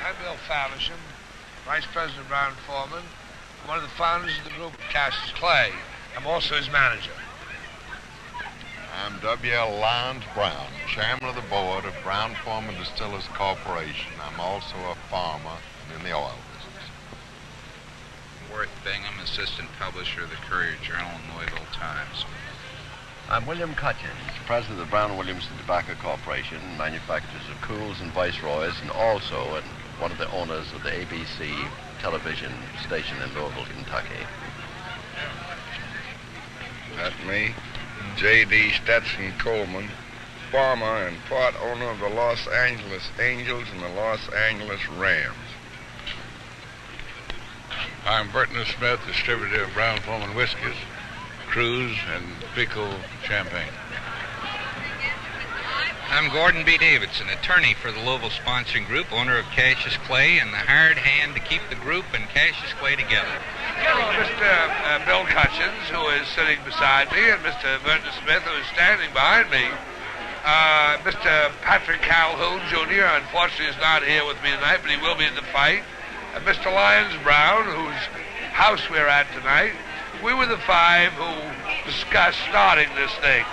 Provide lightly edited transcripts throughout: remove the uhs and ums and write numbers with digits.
I'm Bill Faversham, Vice President Brown Foreman, one of the founders of the group, Cassius Clay. I'm also his manager. I'm W.L. Lyons Brown, Chairman of the Board of Brown Foreman Distillers Corporation. I'm also a farmer in the oil business. Worth Bingham, Assistant Publisher of the Courier-Journal and Louisville Times. I'm William Cutchins, President of the Brown Williamson Tobacco Corporation, manufacturers of Cools and Viceroys, and also one of the owners of the ABC television station in Louisville, Kentucky. That's me, J.D. Stetson Coleman, farmer and part owner of the Los Angeles Angels and the Los Angeles Rams. I'm Burton Smith, distributor of Brown Foreman Whiskies, Cruise, and Pico Champagne. I'm Gordon B. Davidson, attorney for the Louisville Sponsoring Group, owner of Cassius Clay, and the hired hand to keep the group and Cassius Clay together. Mr. Bill Cutchins, who is sitting beside me, and Mr. Burton Smith, who is standing behind me. Mr. Patrick Calhoun, Jr., unfortunately is not here with me tonight, but he will be in the fight. Mr. Lyons Brown, whose house we're at tonight. We were the five who discussed starting this thing.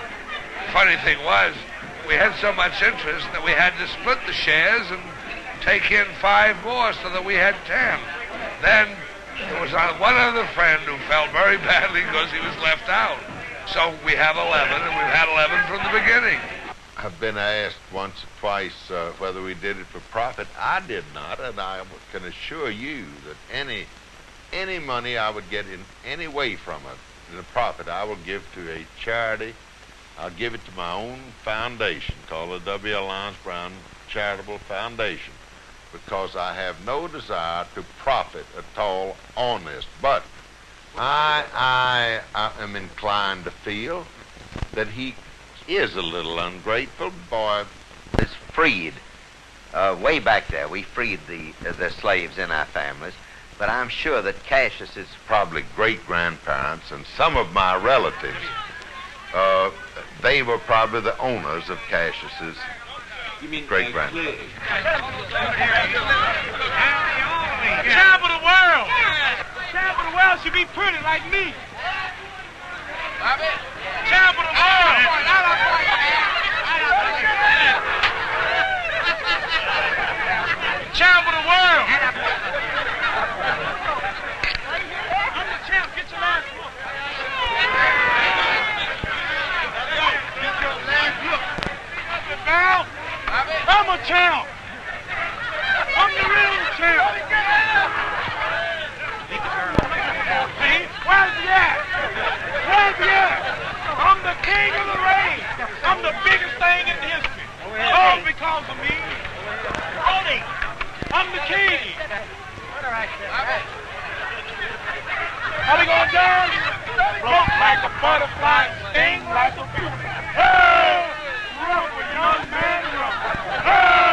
Funny thing was, we had so much interest that we had to split the shares and take in 5 more so that we had 10. Then there was one other friend who felt very badly because he was left out. So we have 11, and we've had 11 from the beginning. I've been asked once or twice whether we did it for profit. I did not, and I can assure you that any money I would get in any way from it, in a profit, I will give to a charity. I'll give it to my own foundation called the W.L. Lyons Brown Charitable Foundation, because I have no desire to profit at all on this. But I am inclined to feel that he is a little ungrateful. Boy, It's freed. Way back there, we freed the slaves in our families. But I'm sure that Cassius's probably great-grandparents and some of my relatives, they were probably the owners of Cassius's great-grandparents. Champ of the world! Champ of the world should be pretty like me. Champ of the world! Champ of the world! I'm the champ. Get your last look. Get your last look. I'm a champ. I'm the real champ. Hey, where's he at? Where's he at? I'm the king of the ring. I'm the biggest thing in history. All because of me. Tony, I'm the king. How we gonna dance? Float like a butterfly, sting like a bee. Hey! Rumble, young man, rumble. Hey!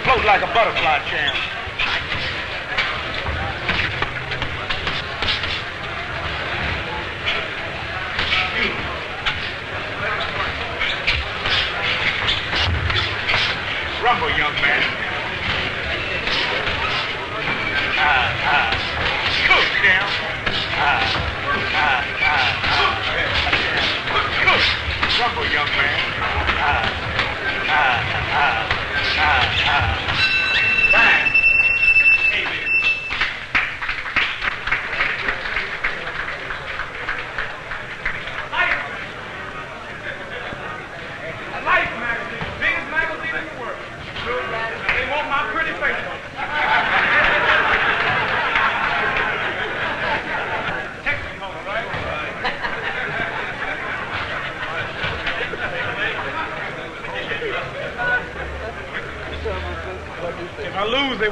Float like a butterfly, champ. Rumble, young man. Cool, champ.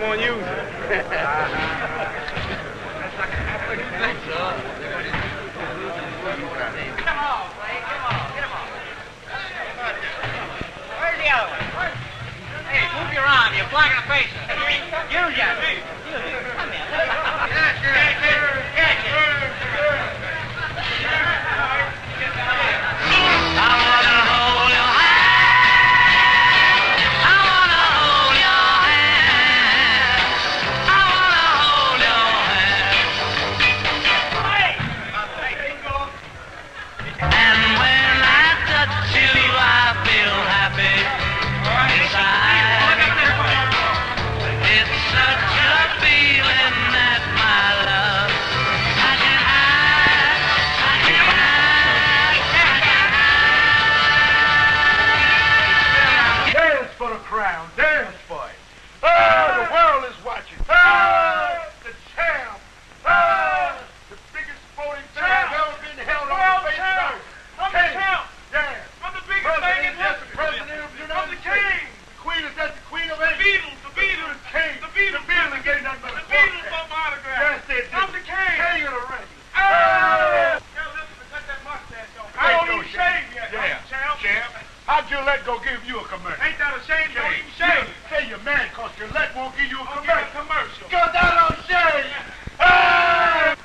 won't use it. Come on, Clay. Come on. Get him on. Where's the other one? Hey, move your arm. You're blocking the face. Use ya. Come here. Catch it. Catch it. I wanna hold your hand. I wanna hold your hand. I wanna hold your hand. And when I touch you, I feel happy inside. It's such a feeling that my love I can hide. I can hide. Dance for the crown. Dance for it. The world is watching. The champ. The biggest sporting champ ever been held on the face of the earth. I'm the champ. Yeah. I'm the biggest thing in history. President of the United States. The queen is that the queen of England. The Beatles. The king. The Beatles. The Beatles gave nothing but the Beatles want my autograph. Yes, they did. I'm the king. King of the ring. Tell Listen to cut that mustache off. I don't even shave yet. Yeah. Champ. How'd Gillette go give you a commercial? Ain't that a shame? Don't even shave. Say you're mad because Gillette won't give you a commercial. Because I don't shave. I'm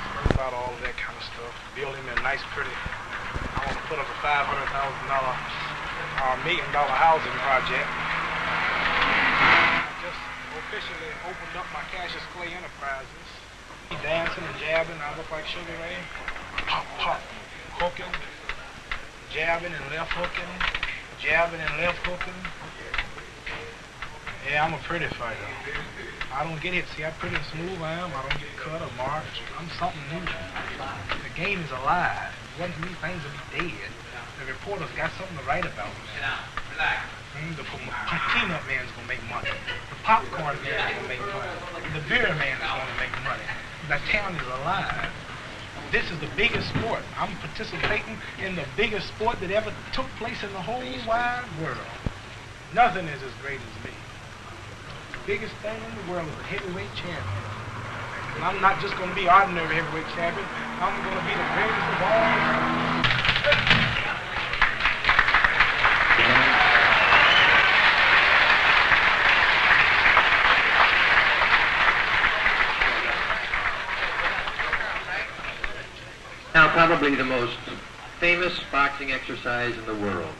stressed about all of that kind of stuff. Building a nice, pretty. I want to put up a $500,000 or $1 million housing project. I just officially opened up my Cassius Clay Enterprises. Dancing and jabbing, I look like Sugar Ray. Pop, pop, hooking, jabbing and left hooking, jabbing and left hooking. Yeah, I'm a pretty fighter. I don't get hit. See how pretty and smooth I am? I don't get cut or marked. I'm something new. The game is alive. If it wasn't for me, things would be dead. The reporters got something to write about. Sit down. Relax. The peanut man's gonna make money. The popcorn man's gonna make money. The beer man is gonna make money. The town is alive. This is the biggest sport. I'm participating in the biggest sport that ever took place in the whole wide world. Nothing is as great as me. The biggest thing in the world is a heavyweight champion. And I'm not just going to be ordinary heavyweight champion. I'm going to be the greatest of all time. Now, probably the most famous boxing exercise in the world.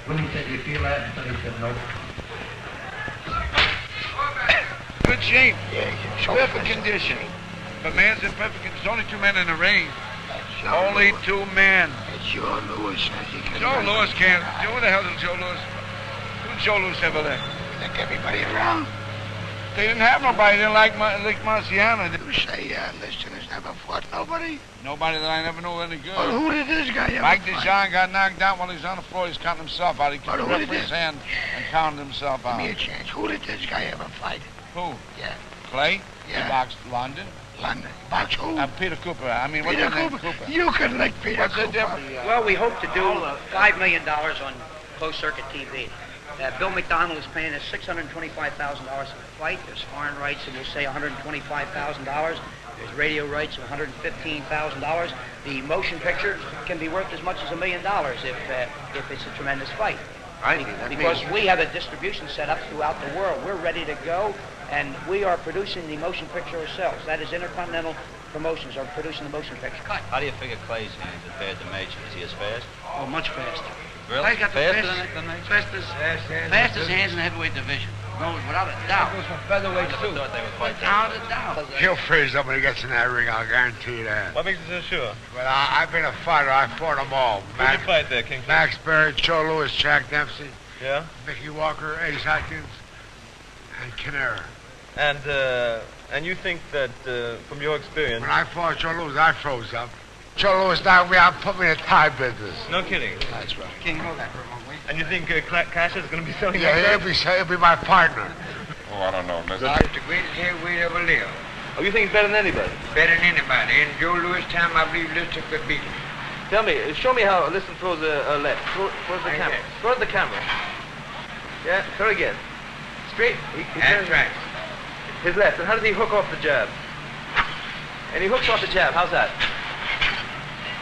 When he said, "You feel that?" And he said, "No." Good shape. Perfect condition. But man's in perfect condition. There's only two men in the ring. Only two men. It's Joe Lewis. Joe Lewis can't. Who the hell did Joe Lewis? Who did Joe Lewis ever there? Like everybody around. They didn't have nobody. They didn't like Marciano. You say listeners never fought nobody? Nobody that I never knew any good. Well, who did this guy ever Mike fight? DeJong got knocked out while he was on the floor. He's counting himself out. He took the who did referee's this? hand and counted himself out. Give me a chance. Who did this guy ever fight? Who? Yeah. Clay? Yeah. He boxed London. London. Box who? Peter Cooper. I mean, what's Peter his name? Cooper. You can lick Peter What's the Cooper. difference? Well, we hope to do $5 million on closed-circuit TV. Bill McDonald is paying us $625,000 for the fight. There's foreign rights that will say $125,000. There's radio rights of $115,000. The motion picture can be worth as much as $1 million if it's a tremendous fight. Because we have a distribution set up throughout the world. We're ready to go, and we are producing the motion picture ourselves. That is Intercontinental Promotions are producing the motion picture. How do you figure Clay's hands compared to Major? Is he as fast? Oh, much faster. Really? Clay's got the Faster fastest, than Major? fastest hands in the heavyweight division. Goes without a doubt. Goes for featherweight too. Without a doubt. He'll freeze up when he gets in that ring, I'll guarantee you that. What makes you so sure? But I've been a fighter. I fought them all. Who'd you fight there, King? Max Berry, Joe Louis, Jack Dempsey. Yeah? Mickey Walker, Ace Atkins, and Kinera. And you think that, from your experience... When I fought Joe Louis, I froze up. Joe Louis knocked me out and put me in the tie business. No kidding. That's right. King, hold that for a moment. And you think Cassius is going to be selling Yeah, he'll be my partner. Oh, I don't know, mister. He's the greatest heavyweight ever lived. Oh, you think he's better than anybody? Better than anybody. In Joe Louis' time, I believe Lister could beat him. Tell me, show me how Liston throws a left. Throws the camera. Throw the camera. Yeah, throw again. Straight. That's right. His left. And how does he hook off the jab? And he hooks off the jab. How's that?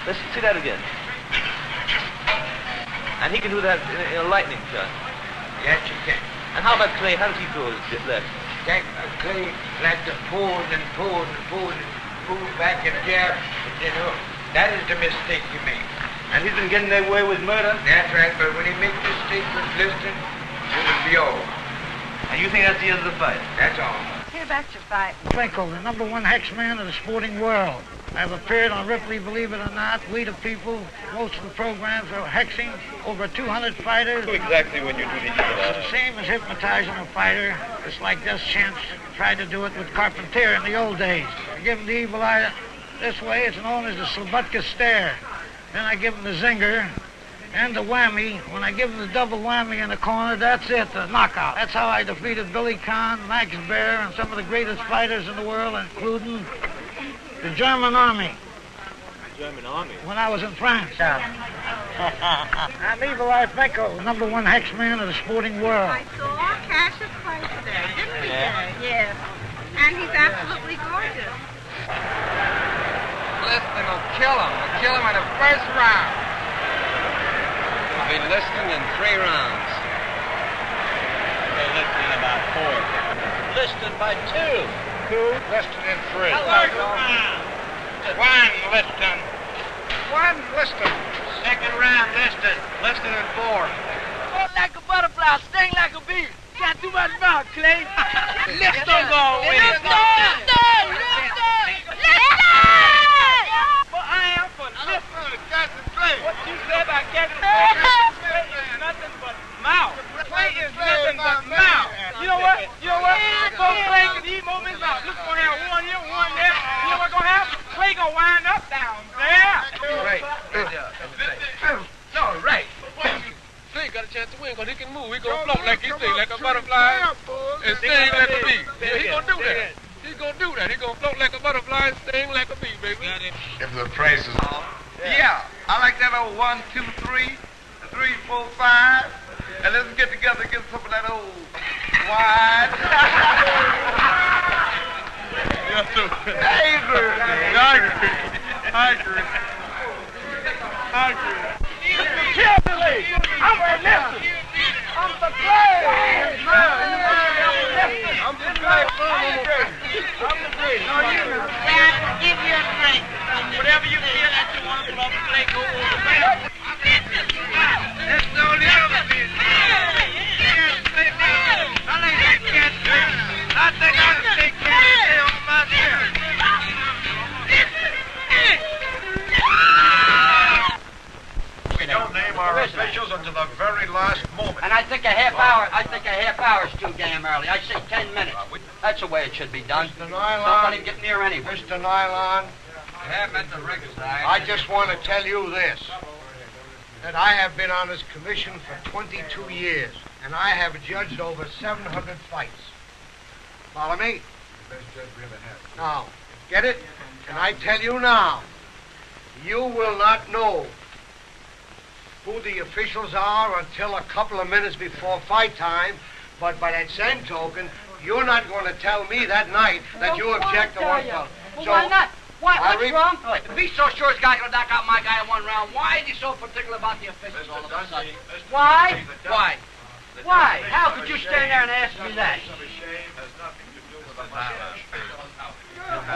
Let's see that again. And he can do that in a lightning shot. Yes, he can. And how about Clay? How does he throw his left? Clay like to pull back and jab, and then hook. That is the mistake you make. And he's been getting away with murder? That's right, but when he makes mistake with Liston, it will be over. And you think that's the end of the fight? That's all. Hear about your fight. Franco, the #1 hex man of the sporting world. I've appeared on Ripley, believe it or not. We the people, most of the programs are hexing over 200 fighters. Who exactly when you do the evil eye? It's the same as hypnotizing a fighter. It's like Des Chance tried to do it with Carpentier in the old days. I give him the evil eye this way. It's known as the Slabutka stare. Then I give him the zinger and the whammy. When I give him the double whammy in the corner, that's it, the knockout. That's how I defeated Billy Kahn, Max Baer, and some of the greatest fighters in the world, including the German army. German army? When I was in France. I'm Evil Eye Franco, #1 hex man of the sporting world. I saw Cassius play today, didn't we? Yes. And he's absolutely gorgeous. Liston will kill him. He'll kill him in the first round. It'll be Liston in 3 rounds. Liston in about 4. Liston by 2. 2, Liston in 3. One Liston. One Liston. Second round, Liston. Liston in 4. Float like a butterfly, sting like a bee. Got too much mouth, Clay. Liston go win. But I am for Liston. What you said about Cassius Clay is nothing but mouth. Clay is nothing but mouth. You know what? Both Clay can eat more than his mouth. This gonna have one here, one there. You know what's gonna happen? Clay gonna wind up down there. Right. No, right. Clay got a chance to win because he can move. He gonna float like he sting, like a butterfly, and sting like a bee. Yeah, he gonna do that. He's gonna do that. He gonna float like a butterfly and sting like a bee, baby. If the price is... Yeah, I like that old 1, 2, 3, 3, 4, 5. And let's get together and get some of that old wine. I agree. Carefully. I'm a Liston. I'm the Clay. I'm the Clay. No, you give you a drink. Whatever you feel that you want to put up a Clay, go over there. That's the only other thing. I like that cat drink. I think I can take cat on myself. We don't name our officials until the very last moment. And I think a half hour is too damn early. I say 10 minutes. That's the way it should be done. Mr. Don't let him Nylon, get near anyone. Mr. Nylon, Yeah, at the ringside. I just want to tell you this, that I have been on this commission for 22 years, and I have judged over 700 fights. Follow me? Now, get it? And I tell you now, you will not know who the officials are until a couple of minutes before fight time, but by that same token, you're not going to tell me that night that you object to one fellow. Well, why not? What's I wrong? If he's so sure his guy's going to knock out my guy in 1 round, why is he so particular about the officials all of a sudden? Why? Why? Why? How could you stand there and ask me that?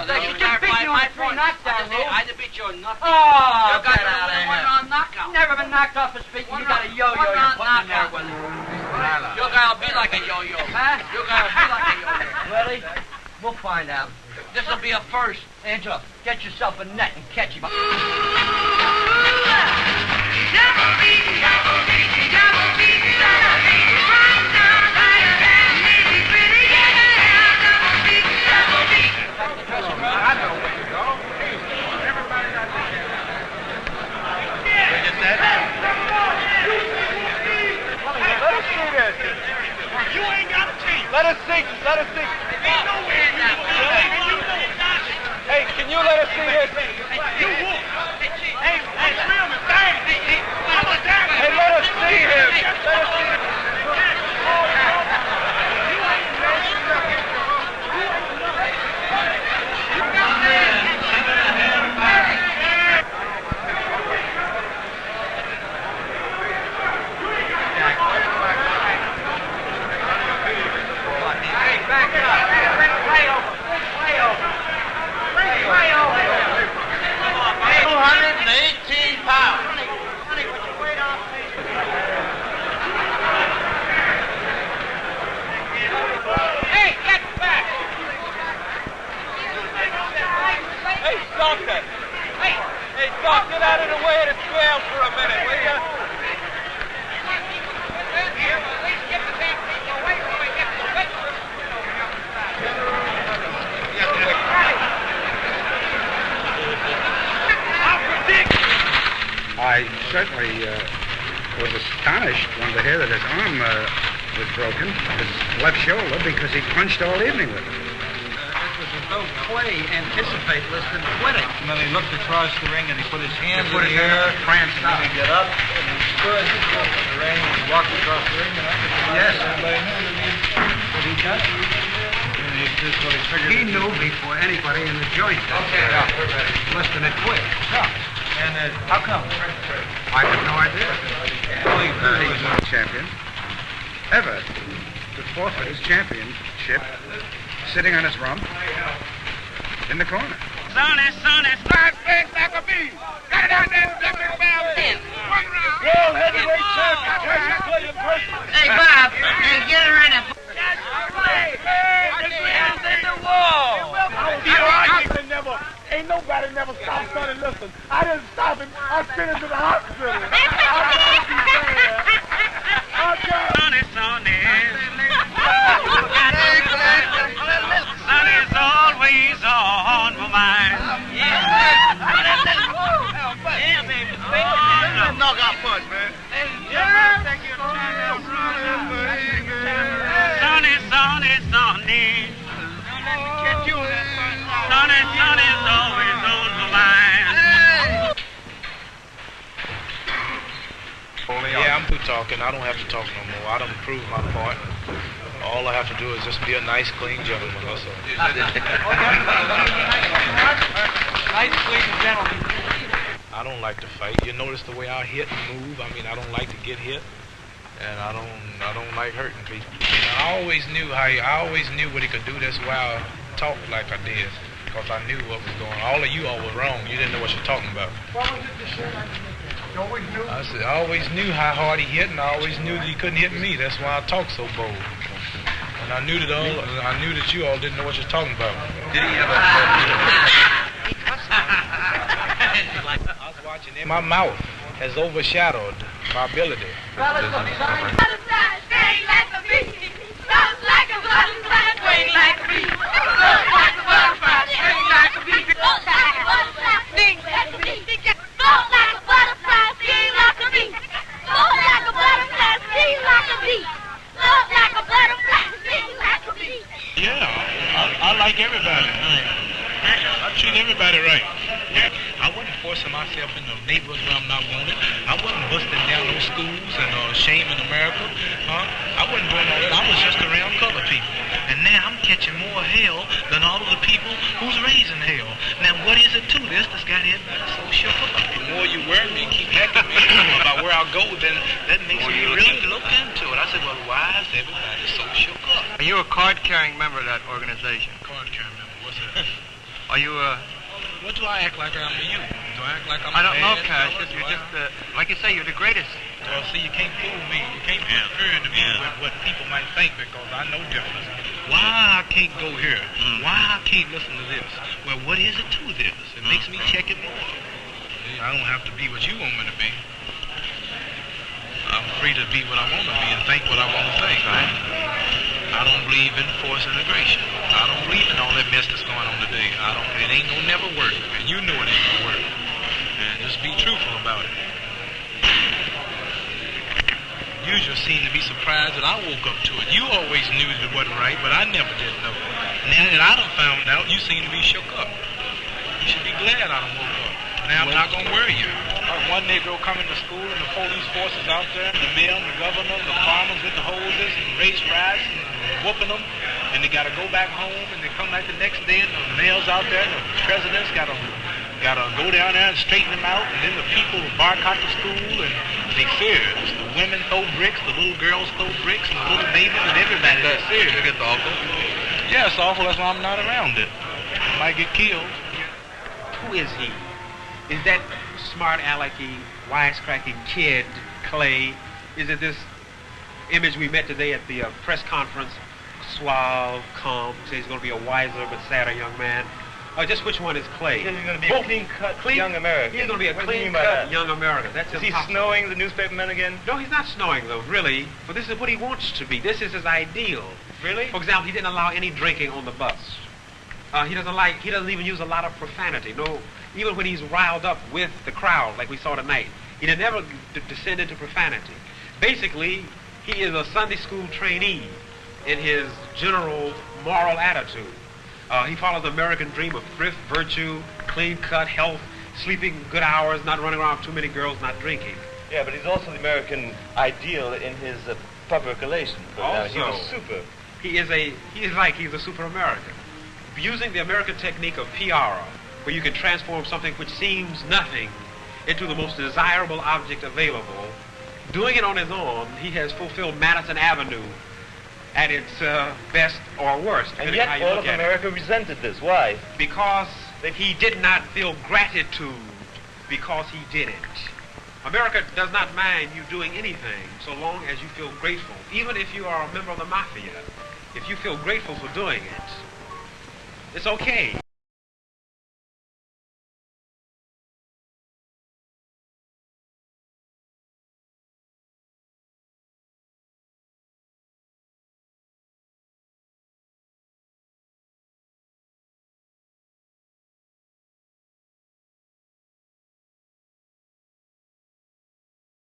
They should just beat you in 3 knockdowns, I'd have beat you in nothing. Oh, get out of here. 1 round knockout. Never been knocked off his feet. You got a yo-yo you're putting in there with him. Your guy'll be like a yo-yo. Huh? Your guy'll be like a yo-yo. Really? We'll find out. This'll be a first. Angela, get yourself a net and catch him. You ain't got a team. Let us see. Let us see. Ain't nowhere in that. Hey, can you let us see this? You whoop. Hey, film is bang. I'm a dad. Hey, let us see him. Let us see him. Back it up. Way over. 218 pounds. Honey, would you wait off me? Hey, get back! Hey, stop that. Hey, stop. Get out of the way of the scale for a minute, will ya? I certainly was astonished when to hear that his arm was broken, his left shoulder, because he punched all evening with it. It was as though Clay anticipated less than quitting. And then he looked across the ring and he put his hands in the air, pranced out. He got up and he stood in the ring and he walked across the ring and I Yes. he done. And he just what he figured. He knew before anybody in the joint did. Less than it quit. And how come? I have no idea. He was not champion. Ever to forfeit his championship sitting on his rump in the corner. Sonny, slide things like a bee. Got it out there, step it down. One round. World heavyweight champion, Cassius Clay in person. Hey, Bob, hey, get her in it. Ain't nobody never stopped Sonny. Listen, I didn't stop him. I sent him to the hospital. Sonny's always on my mind. Yeah, baby. Knock out punch, man. Sonny. Sonny's always on my mind. Yeah, I'm through talking. I don't have to talk no more. I done proved my part. All I have to do is just be a nice, clean gentleman. That's all. Nice, clean gentleman. I don't like to fight. You notice the way I hit and move. I mean, I don't like to get hit, and I don't like hurting people. I always knew what he could do. That's why I talked like I did, because I knew what was going on. All of you all were wrong. You didn't know what you're talking about. What was it you said? You always knew? I said I always knew how hard he hit, and I always knew that he couldn't hit me. That's why I talk so bold. And I knew that you all didn't know what you're talking about. Did he ever? I was watching him. My mouth has overshadowed my ability. Yeah, I like everybody. I treat everybody right. I wasn't forcing myself in the neighborhoods where I'm not wanted. I wasn't busting down those schools and shaming America. I wasn't doing all that. I was just around colored people. And now I'm catching more hell than all of the people who's raising hell. Now, what is it to this that's got everybody so shook up? The more you worry me and keep hacking me about where I'll go, then that makes me really look into it. I said, well, why is everybody so shook up? Are you a card-carrying member of that organization? Card-carrying member? What's that? Are you What do I act like I am to you? Do I act like I'm I don't know, bad? Cassius. You're just, like you say, you're the greatest Well, see, you can't fool me. You can't be referring to me with what people might think because I know different. Why I can't go here? Why I can't listen to this? Well, what is it to this? It makes me check it more. See, I don't have to be what you want me to be. I'm free to be what I want to be and think what I want to think. Right? I don't believe in forced integration. I don't believe in all that mess that's going on today. It ain't gonna never work, and you know it ain't gonna work. And just be truthful about it. You just seem to be surprised that I woke up to it. You always knew that it wasn't right, but I never did know. Now that I done found out, you seem to be shook up. You should be glad I done woke up. Now I'm not gonna worry you. One Negro coming to school and the police forces out there, and the mayor and the governor, the farmers with the hoses and race riots and whooping them, and they gotta go back home and they come back the next day and the mayor's out there and the president's gotta go down there and straighten them out, and then the people boycott the school and they serious. The women throw bricks, the little girls throw bricks, and the little babies and everybody. That's serious. It's awful. Yeah, it's awful. That's why I'm not around it. I might get killed. Who is he? Is that smart alecky, wisecracking kid, Clay? Is it this image we met today at the press conference? Suave, calm, says he's going to be a wiser but sadder young man. Just which one is Clay? He's going to be a clean-cut young American. He's going to be a clean-cut young American. That's is he snowing the newspapermen again? No, he's not snowing, though, really. But this is what he wants to be. This is his ideal. Really? For example, he didn't allow any drinking on the bus. He doesn't even use a lot of profanity. No, even when he's riled up with the crowd, like we saw tonight, he did never descend into profanity. Basically, he is a Sunday school trainee in his general moral attitude. He follows the American dream of thrift, virtue, clean-cut, health, sleeping good hours, not running around with too many girls, not drinking. Yeah, but he's also the American ideal in his public relations. He's a super. He's a super American. Using the American technique of PR, where you can transform something which seems nothing into the most desirable object available, doing it on his own, he has fulfilled Madison Avenue at its best or worst. And yet all of America resented this. Why? Because he did not feel gratitude because he did it. America does not mind you doing anything so long as you feel grateful. Even if you are a member of the mafia, if you feel grateful for doing it, it's okay.